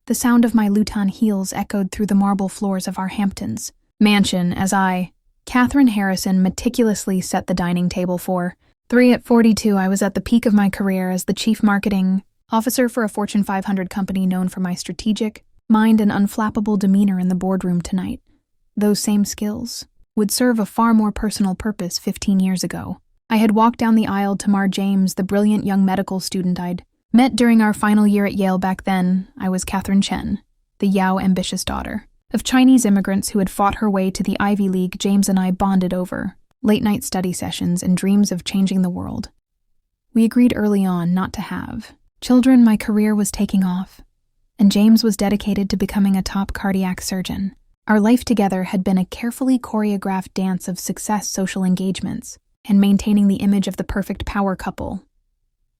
The sound of my Luton heels echoed through the marble floors of our Hamptons mansion as Catherine Harrison, meticulously set the dining table for 3 at 42. I was at the peak of my career as the chief marketing officer for a Fortune 500 company known for my strategic mind and unflappable demeanor in the boardroom tonight. Those same skills would serve a far more personal purpose 15 years ago. I had walked down the aisle to Mar James, the brilliant young medical student I'd met during our final year at Yale. Back then, I was Catherine Chen, the Yao ambitious daughter of Chinese immigrants who had fought her way to the Ivy League. James and I bonded over late-night study sessions and dreams of changing the world. We agreed early on not to have children. My career was taking off, and James was dedicated to becoming a top cardiac surgeon. Our life together had been a carefully choreographed dance of success, social engagements, and maintaining the image of the perfect power couple.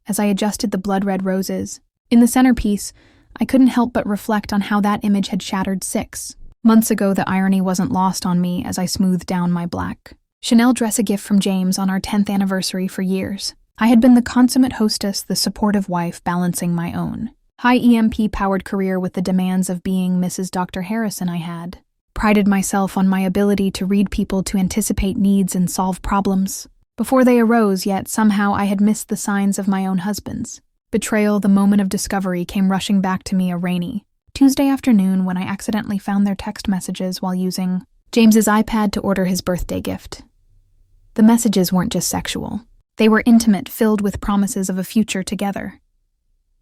As I adjusted the blood-red roses in the centerpiece, I couldn't help but reflect on how that image had shattered 6 months ago. The irony wasn't lost on me as I smoothed down my black Chanel dress, a gift from James on our 10th anniversary. For years, I had been the consummate hostess, the supportive wife, balancing my own high EMP-powered career with the demands of being Mrs. Dr. Harrison. I had prided myself on my ability to read people, to anticipate needs and solve problems before they arose, yet somehow I had missed the signs of my own husband's betrayal. The moment of discovery came rushing back to me a rainy Tuesday afternoon when I accidentally found their text messages while using James's iPad to order his birthday gift. The messages weren't just sexual. They were intimate, filled with promises of a future together.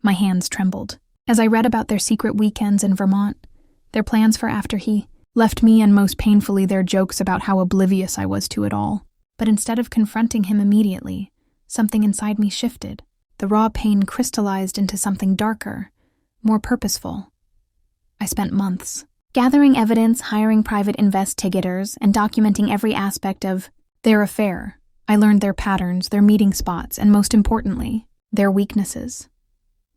My hands trembled as I read about their secret weekends in Vermont, their plans for after he left me, and most painfully, their jokes about how oblivious I was to it all. But instead of confronting him immediately, something inside me shifted. The raw pain crystallized into something darker, more purposeful. I spent months gathering evidence, hiring private investigators, and documenting every aspect of their affair. I learned their patterns, their meeting spots, and most importantly, their weaknesses.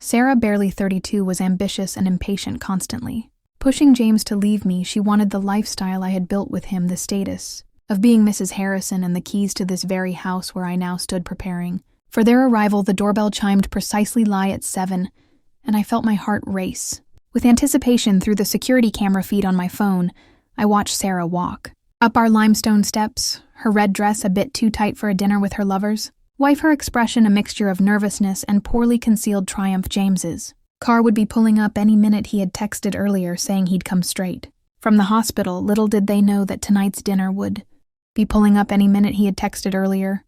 Sarah, barely 32, was ambitious and impatient, constantly pushing James to leave me. She wanted the lifestyle I had built with him, the status of being Mrs. Harrison, and the keys to this very house where I now stood preparing for their arrival. The doorbell chimed precisely at 7, and I felt my heart race with anticipation. Through the security camera feed on my phone, I watched Sarah walk up our limestone steps, her red dress a bit too tight for a dinner with her lovers. Wife, her expression a mixture of nervousness and poorly concealed triumph. James's car would be pulling up any minute. He had texted earlier saying he'd come straight from the hospital. Little did they know that tonight's dinner would be pulling up any minute. He had texted earlier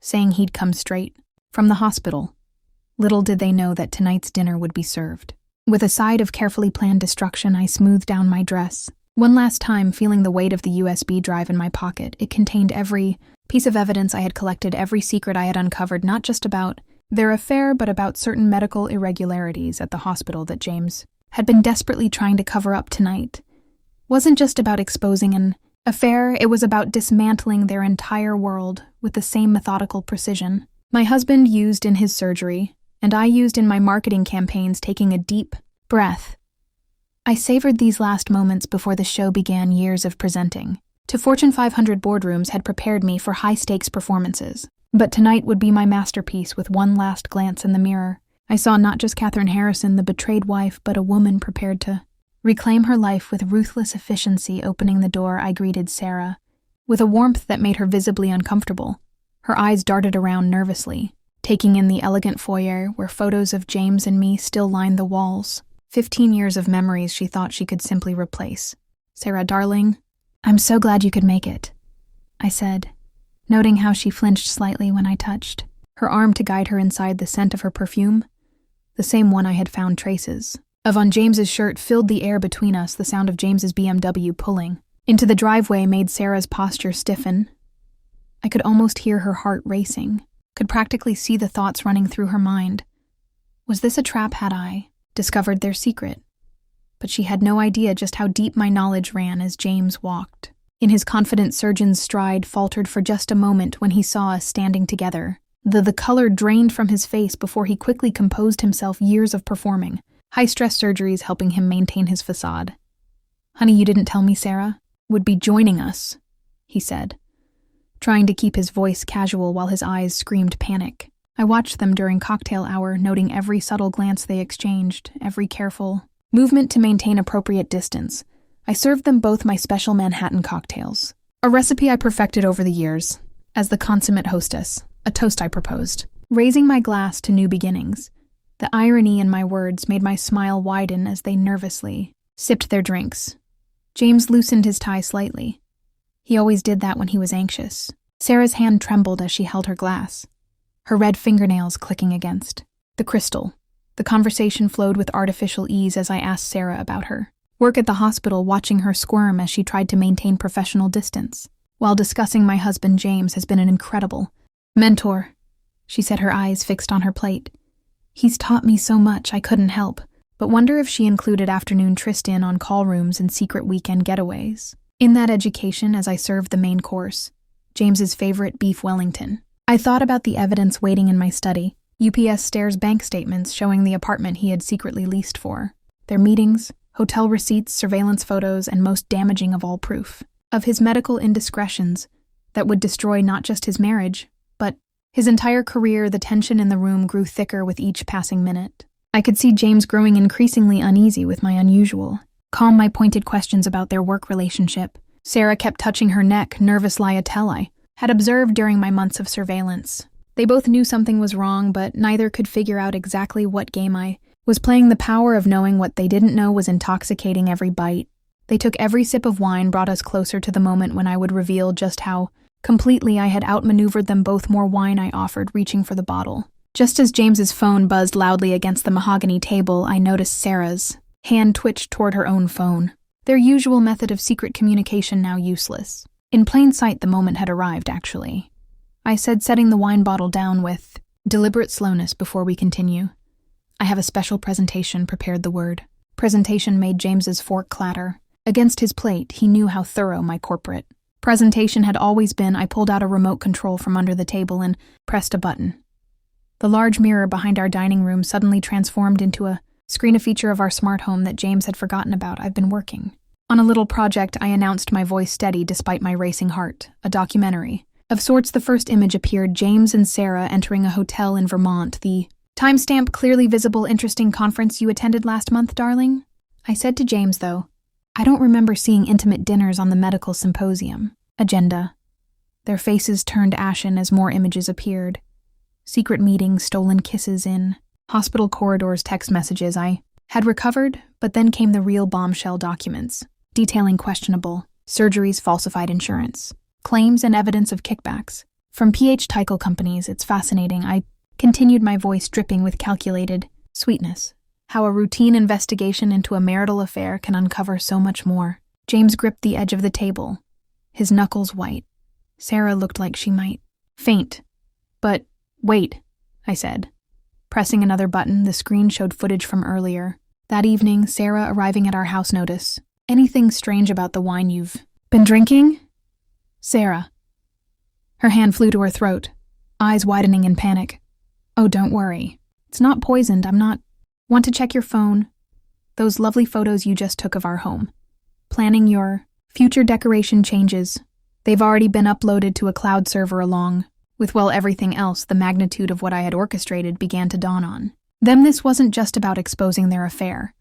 saying he'd come straight from the hospital. Little did they know that tonight's dinner would be served with a side of carefully planned destruction. I smoothed down my dress one last time, feeling the weight of the USB drive in my pocket. It contained every piece of evidence I had collected, every secret I had uncovered, not just about their affair, but about certain medical irregularities at the hospital that James had been desperately trying to cover up. Tonight wasn't just about exposing an affair, it was about dismantling their entire world with the same methodical precision my husband used in his surgery, and I used in my marketing campaigns. Taking a deep breath, I savored these last moments before the show began. Years of presenting to Fortune 500 boardrooms had prepared me for high-stakes performances, but tonight would be my masterpiece. With one last glance in the mirror, I saw not just Catherine Harrison, the betrayed wife, but a woman prepared to reclaim her life with ruthless efficiency. Opening the door, I greeted Sarah with a warmth that made her visibly uncomfortable. Her eyes darted around nervously, taking in the elegant foyer where photos of James and me still lined the walls. 15 years of memories she thought she could simply replace. "Sarah, darling, I'm so glad you could make it," I said, noting how she flinched slightly when I touched her arm to guide her inside. The scent of her perfume, the same one I had found traces of on James's shirt, filled the air between us. The sound of James's BMW pulling into the driveway made Sarah's posture stiffen. I could almost hear her heart racing, could practically see the thoughts running through her mind. Was this a trap? Had I discovered their secret? But she had no idea just how deep my knowledge ran. As James walked in his confident surgeon's stride, faltered for just a moment when he saw us standing together. The color drained from his face before he quickly composed himself. Years of performing high-stress surgeries helping him maintain his facade. "Honey, you didn't tell me Sarah would be joining us," he said, trying to keep his voice casual while his eyes screamed panic. I watched them during cocktail hour, noting every subtle glance they exchanged, every careful Movement to maintain appropriate distance. I served them both my special Manhattan cocktails, a recipe I perfected over the years. As the consummate hostess, a toast I proposed, raising my glass to new beginnings. The irony in my words made my smile widen as they nervously sipped their drinks. James loosened his tie slightly. He always did that when he was anxious. Sarah's hand trembled as she held her glass, her red fingernails clicking against the crystal. The conversation flowed with artificial ease as I asked Sarah about her work at the hospital, watching her squirm as she tried to maintain professional distance. While discussing my husband, James has been an incredible mentor. She said, her eyes fixed on her plate. He's taught me so much I couldn't help but wonder if she included afternoon tryst-in on call rooms and secret weekend getaways. In that education, as I served the main course, James's favorite beef Wellington, I thought about the evidence waiting in my study. UPS Stairs bank statements showing the apartment he had secretly leased for, their meetings, hotel receipts, surveillance photos, and most damaging of all, proof of his medical indiscretions that would destroy not just his marriage, but his entire career. The tension in the room grew thicker with each passing minute. I could see James growing increasingly uneasy with my unusual, calm, my pointed questions about their work relationship. Sarah kept touching her neck, nervous liatelle I had observed during my months of surveillance. They both knew something was wrong, but neither could figure out exactly what game I was playing. The power of knowing what they didn't know was intoxicating every bite. They took every sip of wine, brought us closer to the moment when I would reveal just how completely I had outmaneuvered them both. More wine I offered, reaching for the bottle. Just as James's phone buzzed loudly against the mahogany table, I noticed Sarah's hand twitched toward her own phone. Their usual method of secret communication now useless. In plain sight, the moment had arrived, actually. I said, setting the wine bottle down with deliberate slowness before we continue. I have a special presentation, prepared the word. Presentation made James's fork clatter. Against his plate, he knew how thorough my corporate presentation had always been. I pulled out a remote control from under the table and pressed a button. The large mirror behind our dining room suddenly transformed into a screen, a feature of our smart home that James had forgotten about. I've been working on a little project, I announced, my voice steady despite my racing heart. A documentary of sorts. The first image appeared, James and Sarah entering a hotel in Vermont. The timestamp clearly visible. Interesting conference you attended last month, darling? I said to James, though. I don't remember seeing intimate dinners on the medical symposium agenda. Their faces turned ashen as more images appeared. Secret meetings, stolen kisses in hospital corridors, text messages I had recovered, but then came the real bombshell documents, detailing questionable surgeries, falsified insurance, claims, and evidence of kickbacks from PH title companies. It's fascinating, I continued, my voice dripping with calculated sweetness, how a routine investigation into a marital affair can uncover so much more. James gripped the edge of the table, his knuckles white. Sarah looked like she might faint. But wait, I said. Pressing another button, the screen showed footage from earlier. That evening, Sarah arriving at our house. Notice anything strange about the wine you've been drinking? Sarah. Her hand flew to her throat, eyes widening in panic. Oh, don't worry. It's not poisoned. I'm not. Want to check your phone? Those lovely photos you just took of our home. Planning your future decoration changes. They've already been uploaded to a cloud server along with, well, everything else. The magnitude of what I had orchestrated began to dawn on them. This wasn't just about exposing their affair.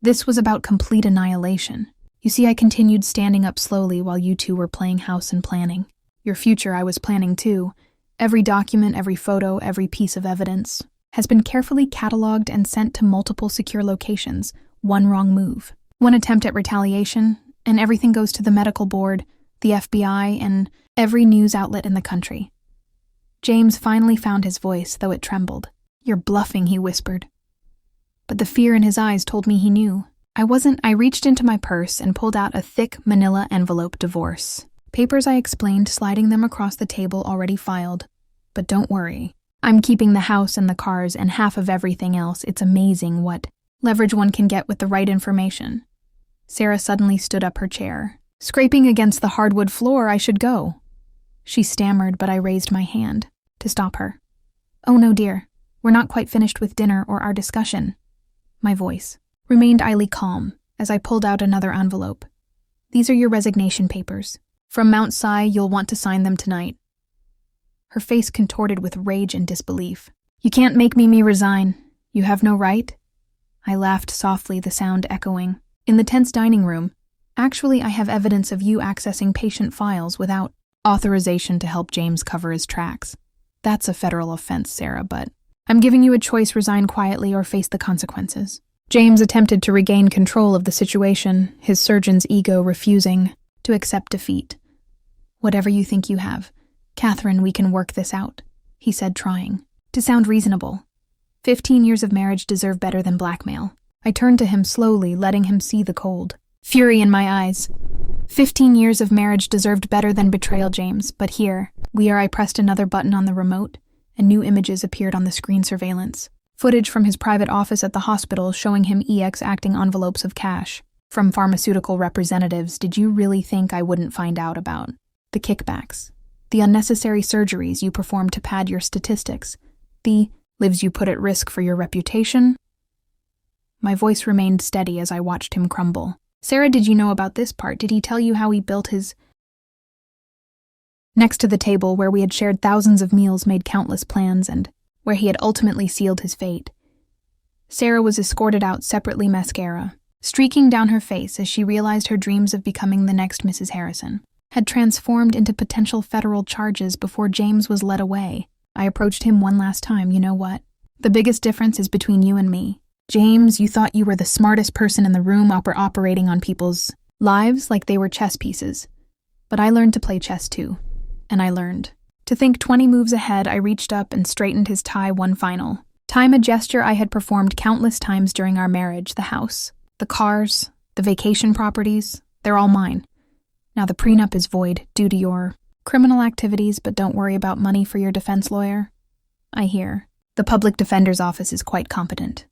This was about complete annihilation. You see, I continued, standing up slowly while you two were playing house and planning. Your future I was planning too. Every document, every photo, every piece of evidence has been carefully cataloged and sent to multiple secure locations. One wrong move, one attempt at retaliation, and everything goes to the medical board, the FBI, and every news outlet in the country. James finally found his voice, though it trembled. You're bluffing, he whispered. But the fear in his eyes told me he knew. I wasn't. I reached into my purse and pulled out a thick manila envelope. Divorce papers, I explained, sliding them across the table, already filed. But don't worry. I'm keeping the house and the cars and half of everything else. It's amazing what leverage one can get with the right information. Sarah suddenly stood up, her chair scraping against the hardwood floor. I should go. She stammered, but I raised my hand to stop her. Oh no, dear. We're not quite finished with dinner or our discussion. My voice remained idly calm as I pulled out another envelope. These are your resignation papers. From Mount Si, you'll want to sign them tonight. Her face contorted with rage and disbelief. You can't make me resign. You have no right? I laughed softly, the sound echoing. In the tense dining room, actually, I have evidence of you accessing patient files without authorization to help James cover his tracks. That's a federal offense, Sarah, but I'm giving you a choice: resign quietly or face the consequences. James attempted to regain control of the situation, his surgeon's ego refusing to accept defeat. Whatever you think you have, Catherine, we can work this out, he said, trying to sound reasonable. 15 years of marriage deserve better than blackmail. I turned to him slowly, letting him see the cold fury in my eyes. 15 years of marriage deserved better than betrayal, James, but here, I pressed another button on the remote, and new images appeared on the screen surveillance. Footage from his private office at the hospital showing him acting envelopes of cash from pharmaceutical representatives. Did you really think I wouldn't find out about the kickbacks, the unnecessary surgeries you performed to pad your statistics, the lives you put at risk for your reputation? My voice remained steady as I watched him crumble. Sarah, did you know about this part? Did he tell you how he built his... Next to the table where we had shared thousands of meals, made countless plans, and where he had ultimately sealed his fate, Sarah was escorted out separately, mascara streaking down her face as she realized her dreams of becoming the next Mrs. Harrison had transformed into potential federal charges before James was led away. I approached him one last time. You know what? The biggest difference is between you and me. James, you thought you were the smartest person in the room, operating on people's lives like they were chess pieces. But I learned to play chess too. And I learned to think 20 moves ahead. I reached up and straightened his tie one final time, a gesture I had performed countless times during our marriage. The house, the cars, the vacation properties, they're all mine. Now the prenup is void due to your criminal activities, but don't worry about money for your defense lawyer. I hear the public defender's office is quite competent.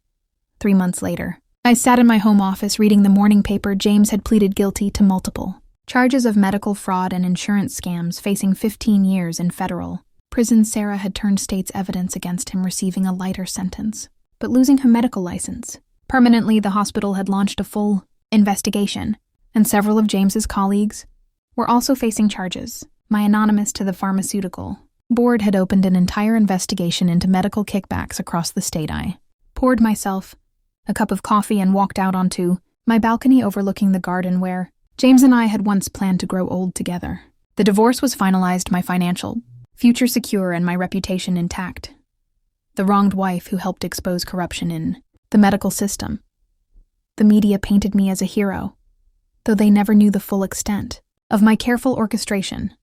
3 months later, I sat in my home office reading the morning paper. James had pleaded guilty to multiple charges of medical fraud and insurance scams, facing 15 years in federal prison. Sarah had turned state's evidence against him, receiving a lighter sentence, but losing her medical license permanently. The hospital had launched a full investigation, and several of James's colleagues were also facing charges. My anonymous to the pharmaceutical board had opened an entire investigation into medical kickbacks across the state. I poured myself a cup of coffee and walked out onto my balcony overlooking the garden where James and I had once planned to grow old together. The divorce was finalized, my financial future secure and my reputation intact. The wronged wife who helped expose corruption in the medical system. The media painted me as a hero, though they never knew the full extent of my careful orchestration.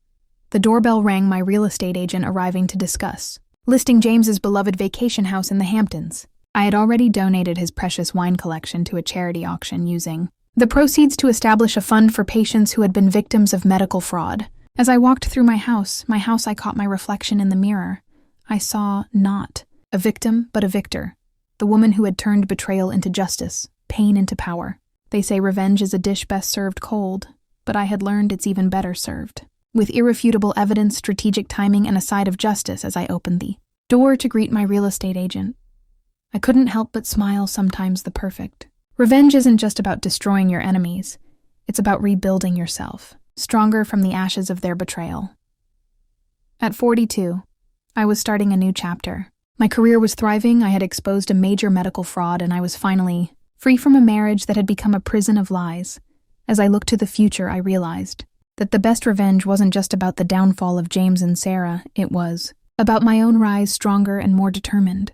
The doorbell rang, my real estate agent arriving to discuss listing James's beloved vacation house in the Hamptons. I had already donated his precious wine collection to a charity auction, using the proceeds to establish a fund for patients who had been victims of medical fraud. As I walked through my house, I caught my reflection in the mirror. I saw not a victim, but a victor. The woman who had turned betrayal into justice, pain into power. They say revenge is a dish best served cold, but I had learned it's even better served with irrefutable evidence, strategic timing, and a side of justice. As I opened the door to greet my real estate agent, I couldn't help but smile. Sometimes the perfect revenge isn't just about destroying your enemies. It's about rebuilding yourself, stronger from the ashes of their betrayal. At 42, I was starting a new chapter. My career was thriving. I had exposed a major medical fraud, and I was finally free from a marriage that had become a prison of lies. As I looked to the future, I realized that the best revenge wasn't just about the downfall of James and Sarah. It was about my own rise, stronger and more determined.